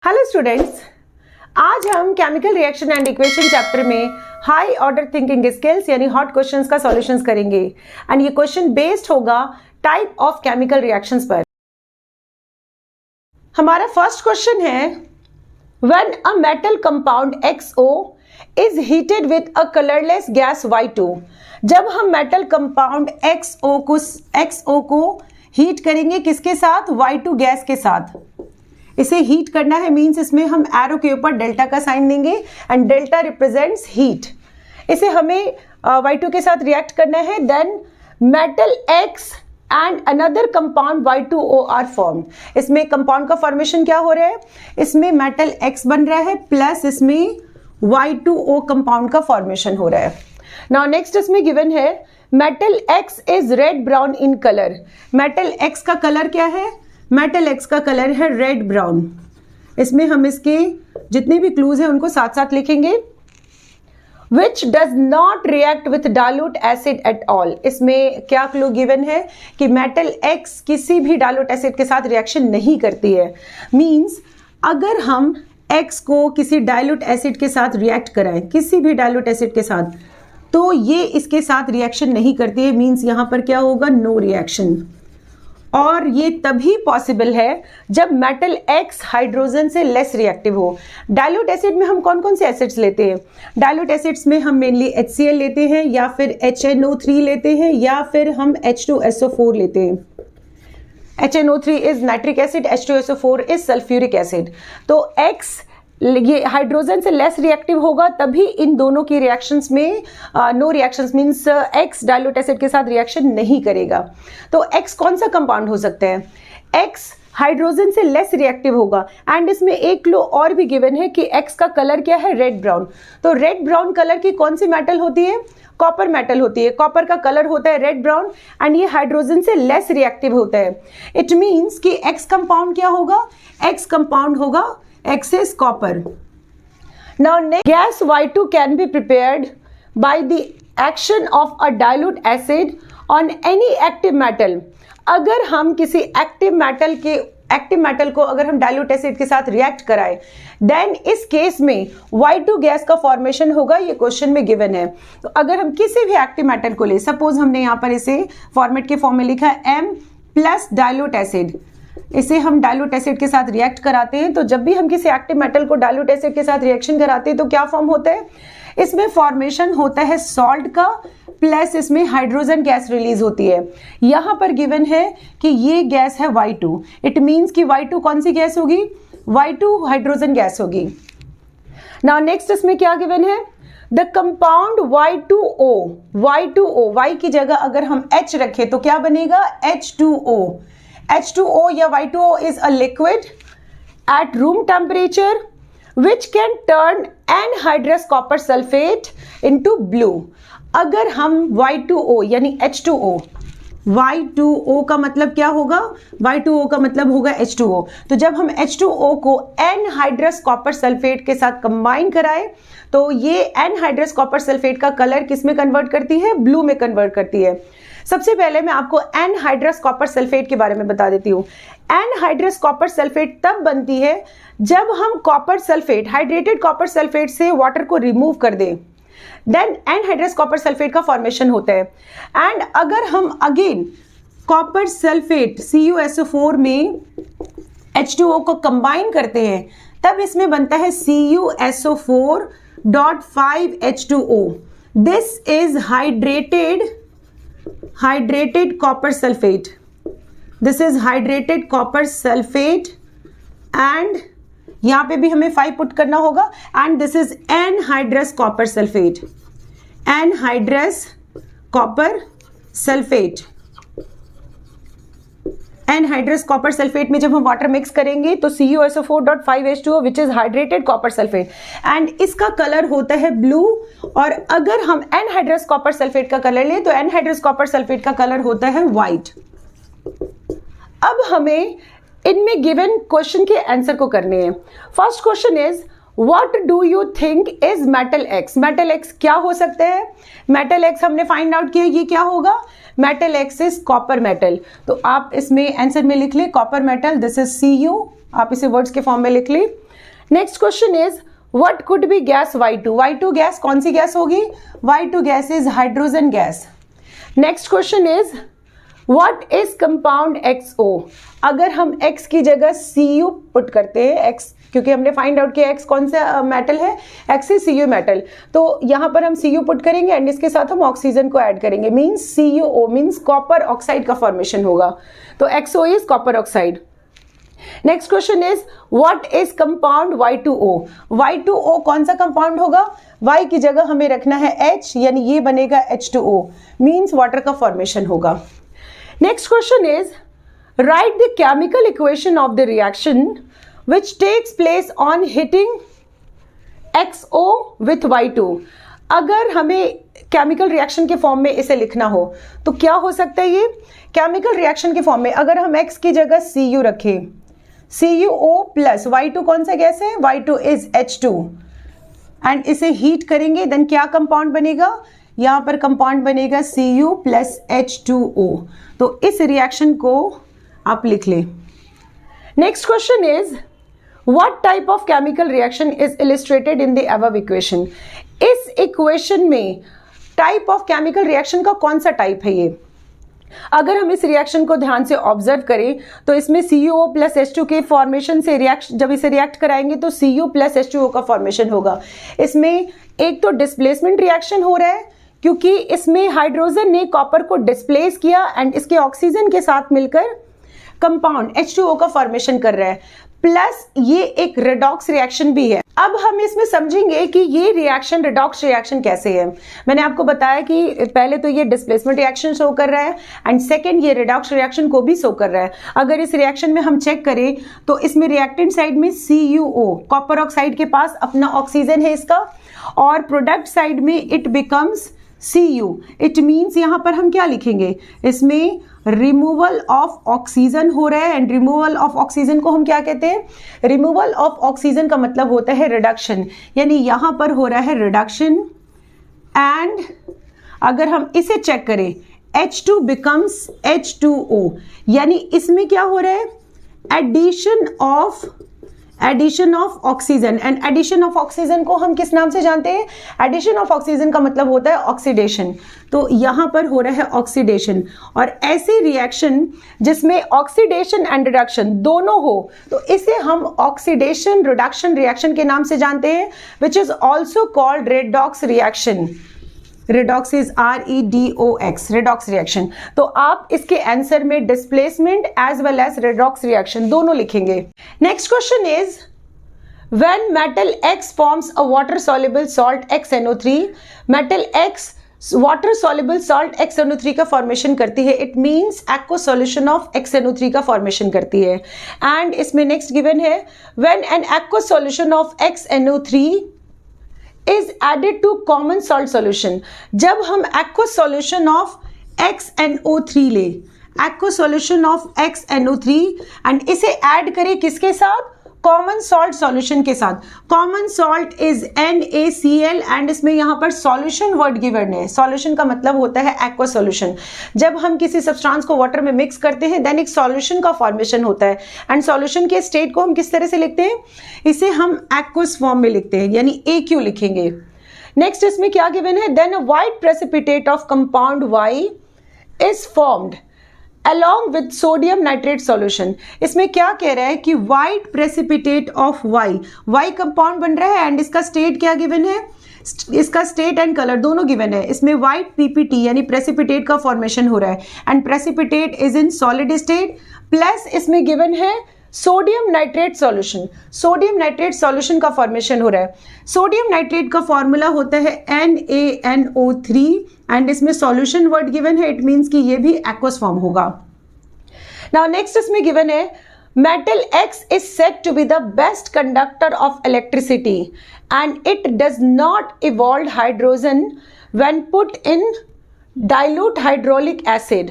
Hello students, आज हम chemical reaction and equation chapter में हाई ऑर्डर थिंकिंग स्किल्स यानी हॉट क्वेश्चंस का सॉल्यूशंस करेंगे एंड ये क्वेश्चन बेस्ड होगा टाइप ऑफ केमिकल रिएक्शंस पर। हमारा फर्स्ट क्वेश्चन है when a metal compound XO is heated with a colourless gas Y2। जब हम मेटल कंपाउंड XO को हीट करेंगे किसके साथ? Y2 गैस के साथ। इसे हीट करना है मींस इसमें हम एरो के ऊपर डेल्टा का साइन देंगे एंड डेल्टा रिप्रेजेंट्स हीट। इसे हमें Y2 के साथ रिएक्ट करना है। Then metal X and another compound Y2O are form. इसमें कंपाउंड का फॉर्मेशन क्या हो रहा है? इसमें मेटल X बन रहा है प्लस इसमें Y2O कंपाउंड का फॉर्मेशन हो रहा है। नाउ नेक्स्ट इसमें गिवन है metal X is red brown in colour. Metal X का कलर क्या है? मेटल X का कलर है रेड ब्राउन। इसमें हम इसके जितने भी क्लूज हैं उनको साथ साथ लिखेंगे। Which does not react with dilute acid at all. इसमें क्या क्लू गिवन है कि मेटल X किसी भी डाइल्यूट एसिड के साथ रिएक्शन नहीं करती है। मींस अगर हम X को किसी डाइल्यूट एसिड के साथ रिएक्ट कराएं, किसी भी डाइल्यूट एसिड के साथ, तो ये इसके साथ रिएक्शन नहीं करती है। मींस यहां पर क्या होगा? No reaction. और ये तभी पॉसिबल है जब मेटल X हाइड्रोजन से लेस रिएक्टिव हो। डाइल्यूट एसिड में हम कौन कौन से एसिड्स लेते हैं? डाइल्यूट एसिड्स में हम मेनली HCl लेते हैं या फिर HNO3 लेते हैं या फिर हम H2SO4 लेते हैं। HNO3 is nitric acid, H2SO4 is sulphuric acid. तो X ये हाइड्रोजन से लेस रिएक्टिव होगा तभी इन दोनों की रिएक्शंस में no reactions means X dilute acid के साथ रिएक्शन नहीं करेगा। तो X कौन सा कंपाउंड हो सकता है? X हाइड्रोजन से लेस रिएक्टिव होगा। एंड इसमें एक क्लू और भी गिवन है कि X का कलर क्या है? Red brown. तो रेड ब्राउन कलर की कौन सी मेटल होती है? कॉपर मेटल होती है। कॉपर का कलर होता है रेड ब्राउन एंड ये हाइड्रोजन से लेस रिएक्टिव होता है। इट मींस कि X कंपाउंड क्या होगा? X कंपाउंड होगा X is copper. Now next, gas Y2 can be prepared by the action of a dilute acid on any active metal. अगर हम किसी एक्टिव मेटल को अगर हम डाइल्यूट एसिड के साथ रिएक्ट कराएं, देन इस केस में Y2 गैस का फॉर्मेशन होगा। ये क्वेश्चन में गिवन है। तो अगर हम किसी भी एक्टिव मेटल को ले, सपोज हमने यहाँ पर इसे फॉर्मेट के फॉर्म में लिखा है M प्लस डाइल्यूट एसिड, इसे हम डाइल्यूट एसिड के साथ रिएक्ट कराते हैं। तो जब भी हम किसी एक्टिव मेटल को डाइल्यूट एसिड के साथ रिएक्शन कराते हैं तो क्या फॉर्म होता है? इसमें फॉर्मेशन होता है सॉल्ट का प्लस इसमें हाइड्रोजन गैस रिलीज होती है। यहां पर गिवन है कि ये गैस है Y2। इट मींस कि Y2 कौन सी गैस होगी? Y2 हाइड्रोजन गैस होगी। नाउ नेक्स्ट इसमें क्या गिवन है? द कंपाउंड Y2O Y की जगह अगर हम H रखें तो क्या बनेगा? H2O या Y2O is a liquid at room temperature which can turn anhydrous copper sulfate into blue। अगर हम Y2O यानी Y2O का मतलब क्या होगा? Y2O का मतलब होगा H2O। तो जब हम H2O को एनहाइड्रस कॉपर सल्फेट के साथ कंबाइन कराएं तो ये एनहाइड्रस कॉपर सल्फेट का कलर किस में कन्वर्ट करती है? ब्लू में कन्वर्ट करती है। सबसे पहले मैं आपको एनहाइड्रस कॉपर सल्फेट के बारे में बता देती हूँ। एनहाइड्रस कॉपर सल्फेट तब बनती है जब हम copper sulphate, hydrated copper sulphate से वाटर को रिमूव कर दें, देन एनहाइड्रस कॉपर सल्फेट का फॉर्मेशन होता है। एंड अगर हम अगेन कॉपर सल्फेट CuSO4 में H2O को कंबाइन करते हैं तब इसमें बनता है CuSO4.5H2O। This is hydrated copper sulfate. This is hydrated copper sulfate and यहां पे भी हमें 5 पुट करना होगा and this is anhydrous copper sulfate. Anhydrous copper sulfate. Anhydrous copper sulphate में जब हम वाटर मिक्स करेंगे तो CuSO4.5H2O which is hydrated copper sulphate and इसका कलर होता है ब्लू। और अगर हम एनहाइड्रस कॉपर सल्फेट का कलर लें तो एनहाइड्रस कॉपर सल्फेट का कलर होता है व्हाइट। अब हमें इनमें गिवन क्वेश्चन के आंसर को करने हैं। First question is What do you think is metal X? Metal X क्या हो सकता है? मेटल X हमने फाइंड आउट किया, ये क्या होगा? Metal X is copper metal. तो आप इसमें आंसर में लिख ले copper metal, this is Cu। आप इसे वर्ड्स के फॉर्म में लिख ले। Next question is what could be gas Y2? Y2 gas कौन सी गैस होगी? Y2 gas is hydrogen gas. Next question is what is compound XO? अगर हम X की जगह Cu पुट करते हैं, X क्योंकि हमने फाइंड आउट किया X कौन सा मेटल है, X इज Cu मेटल, तो यहाँ पर हम Cu पुट करेंगे एंड इसके साथ हम ऑक्सीजन को ऐड करेंगे, means CuO means copper oxide का फॉर्मेशन होगा, तो XO is copper oxide. Next question is what is compound Y2O? Y2O कौन सा कंपाउंड होगा? Y की जगह हमें रखना है H, यानी ये बनेगा H2O, मीन्स वाटर का फॉर्मेशन होगा। Next question is right the chemical equation of the reaction which takes place on hitting XO with Y2। अगर हमें केमिकल रिएक्शन के फॉर्म में इसे लिखना हो तो क्या हो सकता है? ये केमिकल रिएक्शन के फॉर्म में अगर हम X की जगह Cu रखें, CuO प्लस Y2 कौन सा गैस है? Y2 इज H2 एंड इसे हीट करेंगे, देन क्या कंपाउंड बनेगा? यहां पर कंपाउंड बनेगा Cu प्लस H2O। तो इस रिएक्शन को आप लिख लें। Next question is What type of chemical reaction is illustrated in the above equation? इस इक्वेशन में टाइप ऑफ केमिकल रिएक्शन का कौन सा टाइप है ये? अगर हम इस रिएक्शन को ध्यान से ऑब्जर्व करें तो इसमें CuO प्लस H2 के फॉर्मेशन से जब इसे रिएक्ट कराएंगे तो Cu प्लस H2O का फॉर्मेशन होगा। इसमें एक तो डिस्प्लेसमेंट रिएक्शन हो रहा है क्योंकि इसमें हाइड्रोजन ने कॉपर को डिस्प्लेस किया एंड इसके ऑक्सीजन के साथ मिलकर कंपाउंड H2O का फॉर्मेशन कर रहा है, प्लस ये एक रेडॉक्स रिएक्शन भी है। अब हम इसमें समझेंगे कि ये रिएक्शन रेडॉक्स रिएक्शन कैसे है। मैंने आपको बताया कि पहले तो ये डिस्प्लेसमेंट रिएक्शन शो कर रहा है एंड सेकंड ये रेडॉक्स रिएक्शन को भी शो कर रहा है। अगर इस रिएक्शन में हम चेक करें तो इसमें रिएक्टेंट साइड में CuO कॉपर ऑक्साइड के पास अपना ऑक्सीजन है इसका, और प्रोडक्ट साइड में it becomes Cu। It means यहां पर हम क्या लिखेंगे? इसमें रिमूवल ऑफ ऑक्सीजन हो रहा है एंड रिमूवल ऑफ ऑक्सीजन को हम क्या कहते हैं? रिमूवल ऑफ ऑक्सीजन का मतलब होता है रिडक्शन, यानी यहां पर हो रहा है रिडक्शन। एंड अगर हम इसे चेक करें H2 बिकम्स H2O, यानी इसमें क्या हो रहा है? Addition of oxygen. And addition of oxygen को हम किस नाम से जानते हैं? एडिशन ऑफ ऑक्सीजन का मतलब होता है ऑक्सीडेशन, तो यहां पर हो रहा है ऑक्सीडेशन। और ऐसी रिएक्शन जिसमें ऑक्सीडेशन एंड रिडक्शन दोनों हो तो इसे हम ऑक्सीडेशन रिडक्शन रिएक्शन के नाम से जानते हैं, which is also called redox reaction. Redox is REDOX, redox reaction. तो आप इसके आंसर में displacement as well as redox reaction दोनों लिखेंगे। Next question is when metal X forms a water soluble salt XNO3, metal X water soluble salt XNO3 का formation करती है, it means aqua solution of XNO3 का formation करती है। And इसमें next given है when an aqua solution of XNO3 is added to common salt solution। जब हम aqua solution of XNO3 ले, aqua solution of XNO3 and इसे add करें किसके साथ? कॉमन सॉल्ट सॉल्यूशन के साथ। Common salt is NaCl and इसमें यहां पर सॉल्यूशन वर्ड गिवन है। सॉल्यूशन का मतलब होता है एक्वा सॉल्यूशन। जब हम किसी सब्सटेंस को वाटर में मिक्स करते हैं देन एक सॉल्यूशन का फॉर्मेशन होता है एंड सॉल्यूशन के स्टेट को हम किस तरह से लिखते हैं? इसे हम एक्वस फॉर्म में लिखते हैं, यानी AQ लिखेंगे। नेक्स्ट इसमें क्या गिवन है? Then a white precipitate of compound Y is formed along with sodium nitrate solution। इसमें क्या कह रहा है कि white precipitate of Y compound बन रहा है एंड इसका स्टेट क्या गिवन है? इसका स्टेट एंड कलर दोनों गिवन है। इसमें व्हाइट PPT यानी प्रेसिपिटेट का फॉर्मेशन हो रहा है and precipitate is in solid state, plus इसमें गिवन है sodium nitrate solution. Sodium nitrate solution का फॉर्मेशन हो रहा है। सोडियम नाइट्रेट का फॉर्मूला होता है NaNO3 एंड इसमें सॉल्यूशन वर्ड गिवन है, इट मीन्स कि ये भी एक्वस फॉर्म होगा। नाउ नेक्स्ट इसमें गिवन है metal X is said to be the best conductor of electricity and it does not evolve hydrogen when put in dilute hydraulic acid।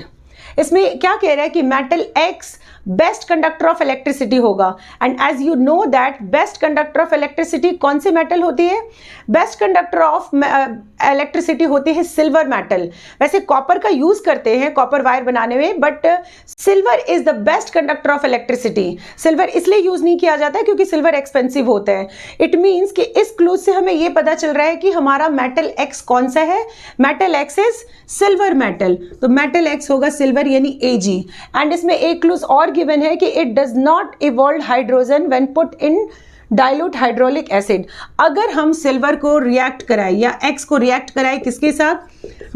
इसमें क्या कह रहा है कि metal X best conductor of electricity होगा। And as you know that best conductor of electricity कौन सी metal होती है? बेस्ट कंडक्टर ऑफ इलेक्ट्रिसिटी होती है सिल्वर मेटल। वैसे कॉपर का यूज करते हैं कॉपर वायर बनाने में, but silver is the best conductor of electricity. Silver इसलिए यूज नहीं किया जाता है क्योंकि सिल्वर एक्सपेंसिव होता है। इट मीन्स कि इस क्लूज से हमें यह पता चल रहा है कि हमारा मेटल एक्स कौन सा है। Metal x is silver metal, तो मेटल एक्स होगा सिल्वर यानी Ag। एंड इसमें एक क्लूज और गिवन है कि it does not evolve hydrogen when put in dilute hydraulic acid. अगर हम सिल्वर को रिएक्ट कराएं या एक्स को रिएक्ट कराएं किसके साथ?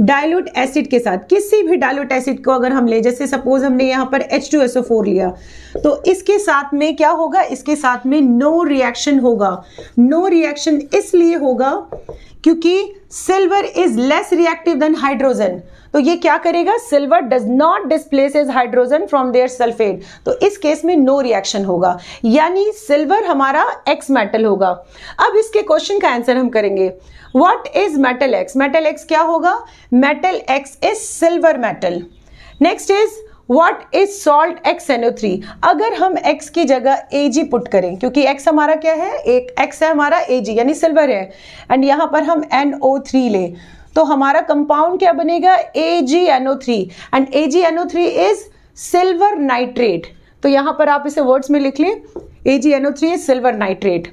डाइल्यूट एसिड के साथ। किसी भी डाइल्यूट एसिड को अगर हम ले, जैसे सपोज हमने यहाँ पर H2SO4 लिया, तो इसके साथ में क्या होगा? इसके साथ में नो रिएक्शन होगा। नो रिएक्शन इसलिए होगा क्योंकि silver is less reactive than hydrogen. तो ये क्या करेगा? Silver does not displaces hydrogen from their sulphate, तो इस केस में नो रिएक्शन होगा, यानी सिल्वर हमारा एक्स मेटल होगा। अब इसके क्वेश्चन का आंसर हम करेंगे। What is metal x? Metal x क्या होगा? Metal x is silver metal. Next is what is salt XNO3? अगर हम x की जगह Ag पुट करें, क्योंकि x हमारा क्या है? एक x है हमारा Ag यानी सिल्वर है, एंड यहां पर हम NO3 ले, तो हमारा कंपाउंड क्या बनेगा? AgNO3। And AgNO3 is silver nitrate. तो यहां पर आप इसे वर्ड्स में लिख लें, AgNO3 is silver nitrate.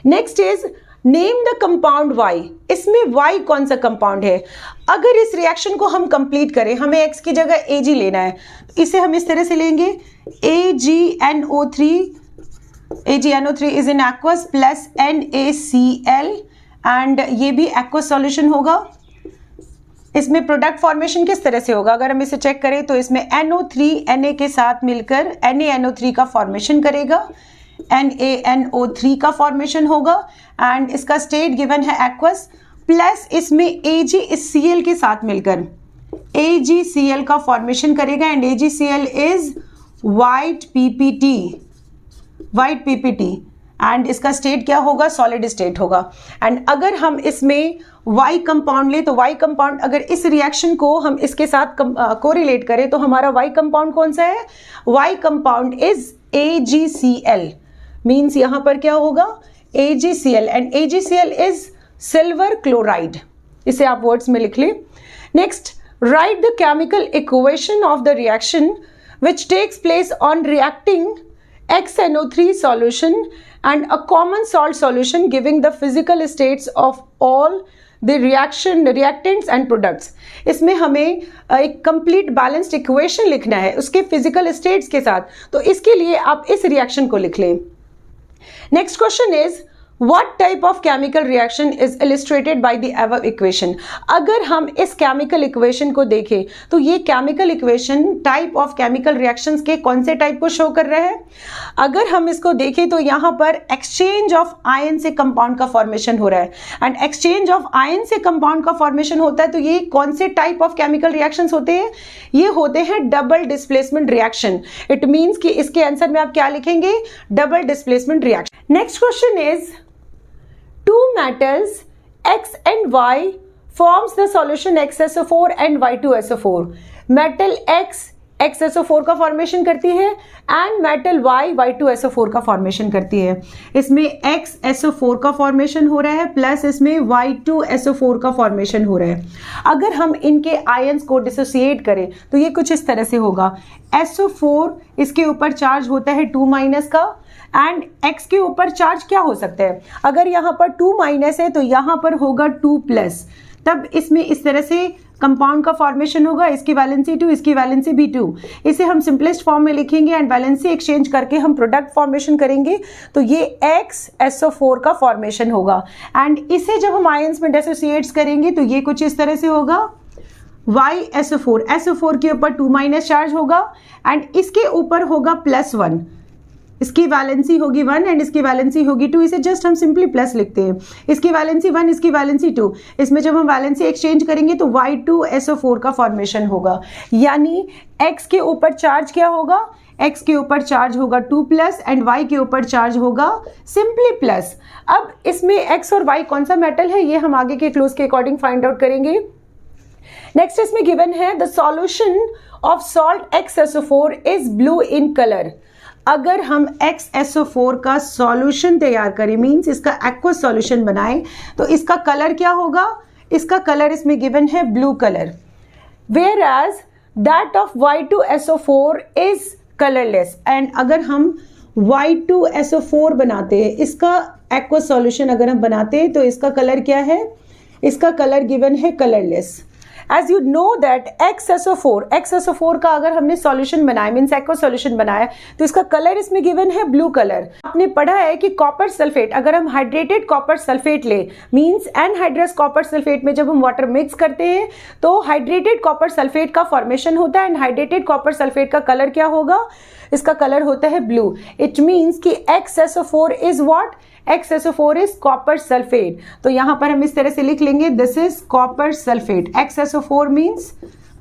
Next is name the compound Y। इसमें Y कौन सा कंपाउंड है? अगर इस रिएक्शन को हम कंप्लीट करें, हमें X की जगह Ag लेना है, तो इसे हम इस तरह से लेंगे AgNO3 is in aqueous plus NaCl, and ये भी एक्वस सॉल्यूशन होगा। इसमें प्रोडक्ट फॉर्मेशन किस तरह से होगा? अगर हम इसे चेक करें तो इसमें NO3 Na के साथ मिलकर NaNO3 का फॉर्मेशन करेगा, NaNO3 का फॉर्मेशन होगा, एंड इसका स्टेट गिवन है एक्वस, प्लस इसमें AgCl के साथ मिलकर AgCl का फॉर्मेशन करेगा, and AgCl is white PPT, and इसका स्टेट क्या होगा? सॉलिड स्टेट होगा। एंड अगर हम इसमें Y कंपाउंड ले, तो Y कंपाउंड अगर इस रिएक्शन को हम इसके साथ कोरिलेट करें, तो हमारा Y कंपाउंड कौन सा है? Y compound is AgCl। Means यहां पर क्या होगा? AgCl, and AgCl is silver chloride. इसे आप वर्ड्स में लिख ले। Next, write the chemical equation of the reaction which takes place on reacting XNO3 solution and a common salt solution giving the physical states of all the reactants and products। इसमें हमें एक complete balanced equation लिखना है उसके physical states के साथ, तो इसके लिए आप इस रिएक्शन को लिख लें। Next question is What type of chemical reaction is illustrated by the above equation? अगर हम इस केमिकल इक्वेशन को देखें तो ये chemical equation type of chemical reactions के कौन से टाइप को शो कर रहा है? अगर हम इसको देखें तो यहाँ पर एक्सचेंज ऑफ आयन से कंपाउंड का फॉर्मेशन हो रहा है, एंड एक्सचेंज ऑफ आयन से कंपाउंड का फॉर्मेशन होता है, तो ये कौन से टाइप ऑफ केमिकल रिएक्शंस होते हैं? ये होते हैं double displacement reaction. It means कि इसके आंसर में आप क्या लिखेंगे? Double displacement reaction. Next question is two metals X and Y forms the solution XSO4 and Y2SO4। Metal X XSO4 का फॉर्मेशन करती है एंड मेटल Y Y2SO4 का फॉर्मेशन करती है। इसमें XSO4 का फॉर्मेशन हो रहा है प्लस इसमें Y2SO4 का फॉर्मेशन हो रहा है। अगर हम इनके आयंस को डिसोसिएट करें तो ये कुछ इस तरह से होगा। SO4 इसके ऊपर चार्ज होता है 2- का, एंड X के ऊपर चार्ज क्या हो सकता है? अगर यहाँ पर 2- है तो यहाँ पर होगा 2+, तब इसमें इस तरह से कंपाउंड का फॉर्मेशन होगा। इसकी वैलेंसी 2, इसकी वैलेंसी भी 2। इसे हम सिंपलेस्ट फॉर्म में लिखेंगे एंड वैलेंसी एक्सचेंज करके हम प्रोडक्ट फॉर्मेशन करेंगे, तो ये XSO4 का फॉर्मेशन होगा। एंड इसे जब हम आयंस में डिसोसिएट्स करेंगे तो ये कुछ इस तरह से होगा। YSO4, SO4 के ऊपर 2- चार्ज होगा एंड इसके ऊपर होगा +1। इसकी वैलेंसी होगी 1 एंड इसकी वैलेंसी होगी 2। इसे जस्ट हम सिंपली प्लस लिखते हैं। इसकी वैलेंसी 1, इसकी वैलेंसी 2। इसमें जब हम वैलेंसी एक्सचेंज करेंगे तो Y2SO4 का फॉर्मेशन होगा, यानी X के ऊपर चार्ज क्या होगा? X के ऊपर चार्ज होगा 2+ एंड Y के ऊपर चार्ज होगा सिंपली प्लस। अब इसमें X और Y कौन सा मेटल है ये हम आगे के क्लूज के अकॉर्डिंग फाइंड आउट करेंगे। नेक्स्ट इसमें गिवन है the solution of salt XSO4 is blue in colour. अगर हम XSO4 का सॉल्यूशन तैयार करें, मींस इसका एक्वस सॉल्यूशन बनाएं, तो इसका कलर क्या होगा? इसका कलर इसमें गिवन है blue colour. Where as that of Y2SO4 is colourless. And अगर हम Y2SO4 बनाते हैं, इसका एक्वस सॉल्यूशन अगर हम बनाते हैं, तो इसका कलर क्या है? इसका कलर गिवन है colourless. As you know that XSO4 का अगर हमने सॉल्यूशन बनाया, मीन्स एक्वस सॉल्यूशन बनाया, तो इसका कलर इसमें गिवन है ब्लू कलर। आपने पढ़ा है कि कॉपर सल्फेट, अगर हम हाइड्रेटेड कॉपर सल्फेट ले, मीन्स एनहाइड्रस कॉपर सल्फेट में जब हम वाटर मिक्स करते हैं तो हाइड्रेटेड कॉपर सल्फेट का फॉर्मेशन होता है। एंड हाइड्रेटेड कॉपर सल्फेट का कलर क्या होगा? इसका कलर होता है ब्लू। इट मीन्स कि XSO4 is what? XSO4 is copper sulphate. तो यहां पर हम इस तरह से लिख लेंगे, this is copper sulphate. XSO4 means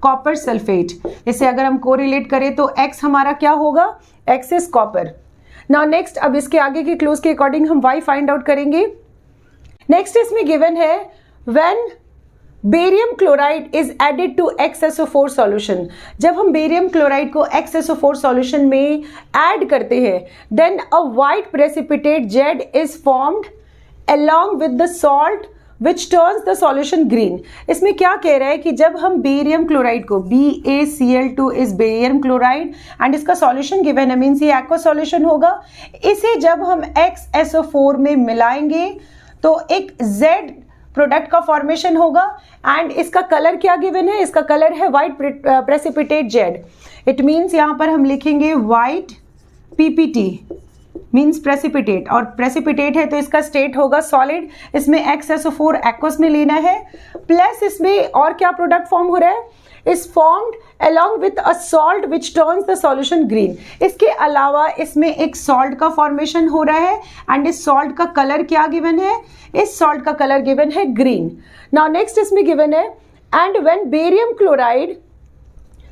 copper sulphate. इसे अगर हम कोरिलेट करें तो X हमारा क्या होगा? X is copper. Now next, अब इसके आगे के क्लोज के अकॉर्डिंग हम Y फाइंड आउट करेंगे। नेक्स्ट इसमें गिवन है when barium chloride is added to XSO4 solution. जब हम बेरियम क्लोराइड को XSO4 सॉल्यूशन में ऐड करते हैं, then a white precipitate Z is formed along with the salt which turns the solution green। इसमें क्या कह रहा है कि जब हम बेरियम क्लोराइड को, BaCl2 is barium chloride and इसका सॉल्यूशन गिवन है, मीन्स ये एक्वा सॉल्यूशन होगा। इसे जब हम XSO4 में मिलाएंगे तो एक Z प्रोडक्ट का फॉर्मेशन होगा। एंड इसका कलर क्या गिवन है? इसका कलर है white precipitate Z. It means यहां पर हम लिखेंगे व्हाइट PPT मीन्स प्रेसिपिटेट, और प्रेसिपिटेट है तो इसका स्टेट होगा सॉलिड। इसमें XSO4 एक्वस में लेना है, प्लस इसमें और क्या प्रोडक्ट फॉर्म हो रहा है? Is formed along with a salt which turns the solution green। इसके अलावा इसमें एक सॉल्ट का फॉर्मेशन हो रहा है एंड इस सॉल्ट का कलर क्या गिवन है? इस सॉल्ट का कलर गिवन है ग्रीन। नाउ नेक्स्ट इसमें गिवन है and when barium chloride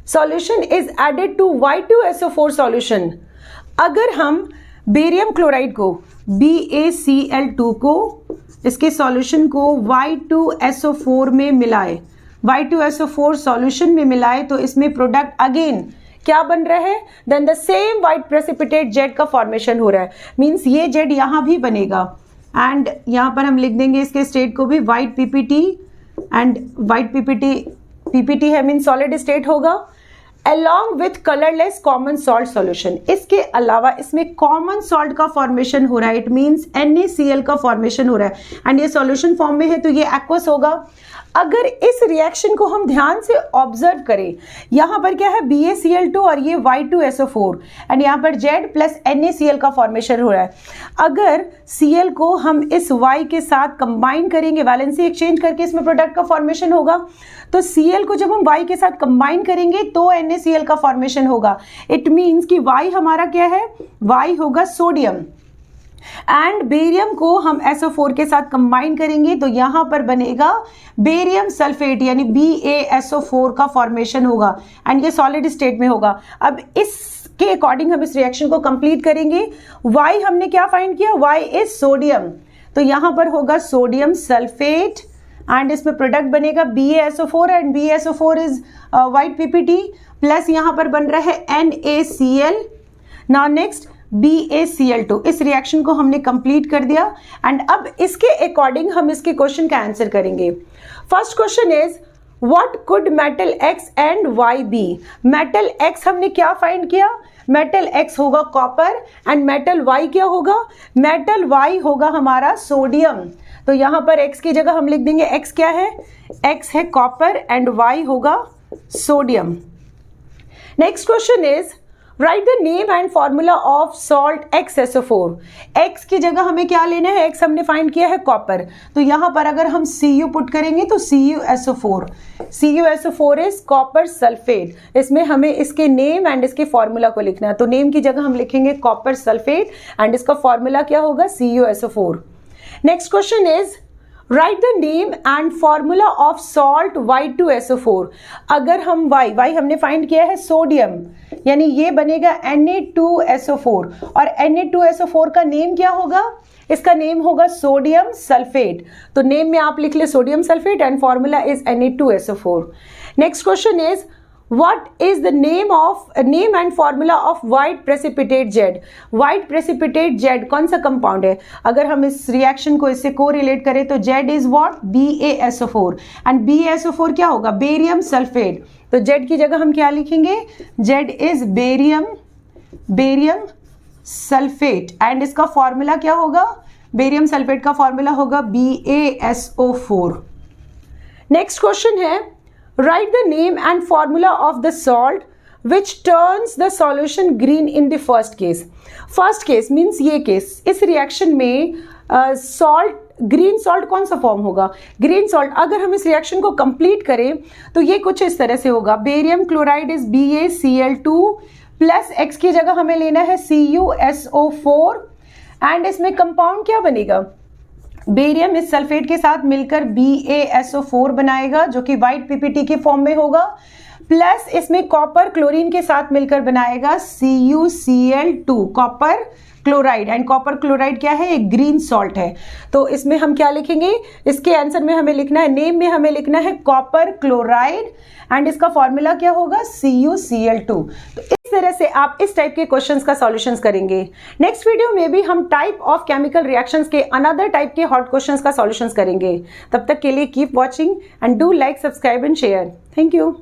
solution is added to Y2SO4 solution. अगर हम बेरियम क्लोराइड को, BaCl2 को, इसके सॉल्यूशन को Y2SO4 में मिलाए, Y2SO4 सॉल्यूशन में मिलाए, तो इसमें प्रोडक्ट अगेन क्या बन रहा है? Then the same white precipitate Z का फॉर्मेशन हो रहा है। मींस ये जेड यहां भी बनेगा एंड यहां पर हम लिख देंगे इसके स्टेट को भी white PPT। And white PPT है मीन्स सॉलिड स्टेट होगा along with colorless common salt solution। इसके अलावा इसमें कॉमन सॉल्ट का फॉर्मेशन हो रहा है, इट मीन्स NaCl का फॉर्मेशन हो रहा है एंड ये सॉल्यूशन फॉर्म में है तो ये एक्वस होगा। अगर इस रिएक्शन को हम ध्यान से ऑब्जर्व करें, यहां पर क्या है? BaCl2 और ये Y2SO4 एंड यहां पर Z प्लस NaCl का फॉर्मेशन हो रहा है। अगर Cl को हम इस Y के साथ कंबाइन करेंगे, वैलेंसी एक्सचेंज करके इसमें प्रोडक्ट का फॉर्मेशन होगा, तो Cl को जब हम Y के साथ कंबाइन करेंगे तो NaCl का फॉर्मेशन होगा। इट मीन्स कि Y हमारा क्या है? Y होगा सोडियम एंड बेरियम को हम SO4 के साथ कंबाइन करेंगे तो यहां पर बनेगा बेरियम सल्फेट यानी BaSO4 का फॉर्मेशन होगा एंड ये सॉलिड स्टेट में होगा। अब इसके अकॉर्डिंग हम इस रिएक्शन को कंप्लीट करेंगे। Y हमने क्या फाइंड किया? Y इज सोडियम, तो यहां पर होगा सोडियम सल्फेट एंड इसमें प्रोडक्ट बनेगा BaSO4 and BaSO4 is white PPT plus यहां पर बन रहा है NaCl। Now next BaCl2। इस रिएक्शन को हमने कंप्लीट कर दिया एंड अब इसके अकॉर्डिंग हम इसके क्वेश्चन का आंसर करेंगे। First question is what could metal X and Y be? Metal X हमने क्या फाइंड किया? मेटल X होगा कॉपर एंड मेटल Y क्या होगा? मेटल Y होगा हमारा सोडियम। तो यहां पर X की जगह हम लिख देंगे X क्या है? X है कॉपर एंड Y होगा sodium. Next question is right the name and formula of salt XSO4। X की जगह हमें क्या लेना है? X हमने फाइंड किया है कॉपर, तो यहां पर अगर हम Cu पुट करेंगे तो CuSO4। CuSO4 is copper sulphate. इसमें हमें इसके नेम एंड इसके फॉर्मूला को लिखना है, तो नेम की जगह हम लिखेंगे कॉपर सल्फेट एंड इसका फॉर्मूला क्या होगा? CuSO4। Next question is right the name and formula of salt Y2SO4। अगर हम Y हमने फाइंड किया है सोडियम, यानी ये बनेगा Na2SO4 और Na2SO4 का नेम क्या होगा? इसका नेम होगा सोडियम सल्फेट। तो नेम में आप लिख ले sodium sulphate and formula is Na2SO4। Next question is What is the name and formula of white precipitate Z? White precipitate Z कौन सा कंपाउंड है? अगर हम इस रिएक्शन को इससे कोरिलेट करें तो Z is what? BaSO4 and BaSO4 क्या होगा? Barium sulphate. तो Z की जगह हम क्या लिखेंगे? Z is barium sulphate and इसका फॉर्मूला क्या होगा? बेरियम सल्फेट का फॉर्मूला होगा BaSO4। नेक्स्ट क्वेश्चन है Write the name and formula of the salt which turns the solution green in the first case. First case means ये case, इस reaction में salt green salt कौन सा form होगा? Green salt. अगर हम इस रिएक्शन को कंप्लीट करें तो ये कुछ इस तरह से होगा, barium chloride is BaCl2 plus X की जगह हमें लेना है CuSO4 एंड इसमें कंपाउंड क्या बनेगा? बेरियम इस सल्फेट के साथ मिलकर BaSO4 बनाएगा जो कि व्हाइट PPT के फॉर्म में होगा, प्लस इसमें कॉपर क्लोरीन के साथ मिलकर बनाएगा CuCl2 copper chloride and copper chloride क्या है? एक ग्रीन सॉल्ट है। तो इसमें हम क्या लिखेंगे? इसके आंसर में हमें लिखना है, नेम में हमें लिखना है कॉपर क्लोराइड एंड इसका फॉर्मूला क्या होगा? CuCl2। तो इस तरह से आप इस टाइप के क्वेश्चंस का सॉल्यूशंस करेंगे। नेक्स्ट वीडियो में भी हम टाइप ऑफ केमिकल रिएक्शंस के अनदर टाइप के हॉट क्वेश्चंस का सॉल्यूशंस करेंगे। तब तक के लिए keep watching and do like, subscribe and share. Thank you.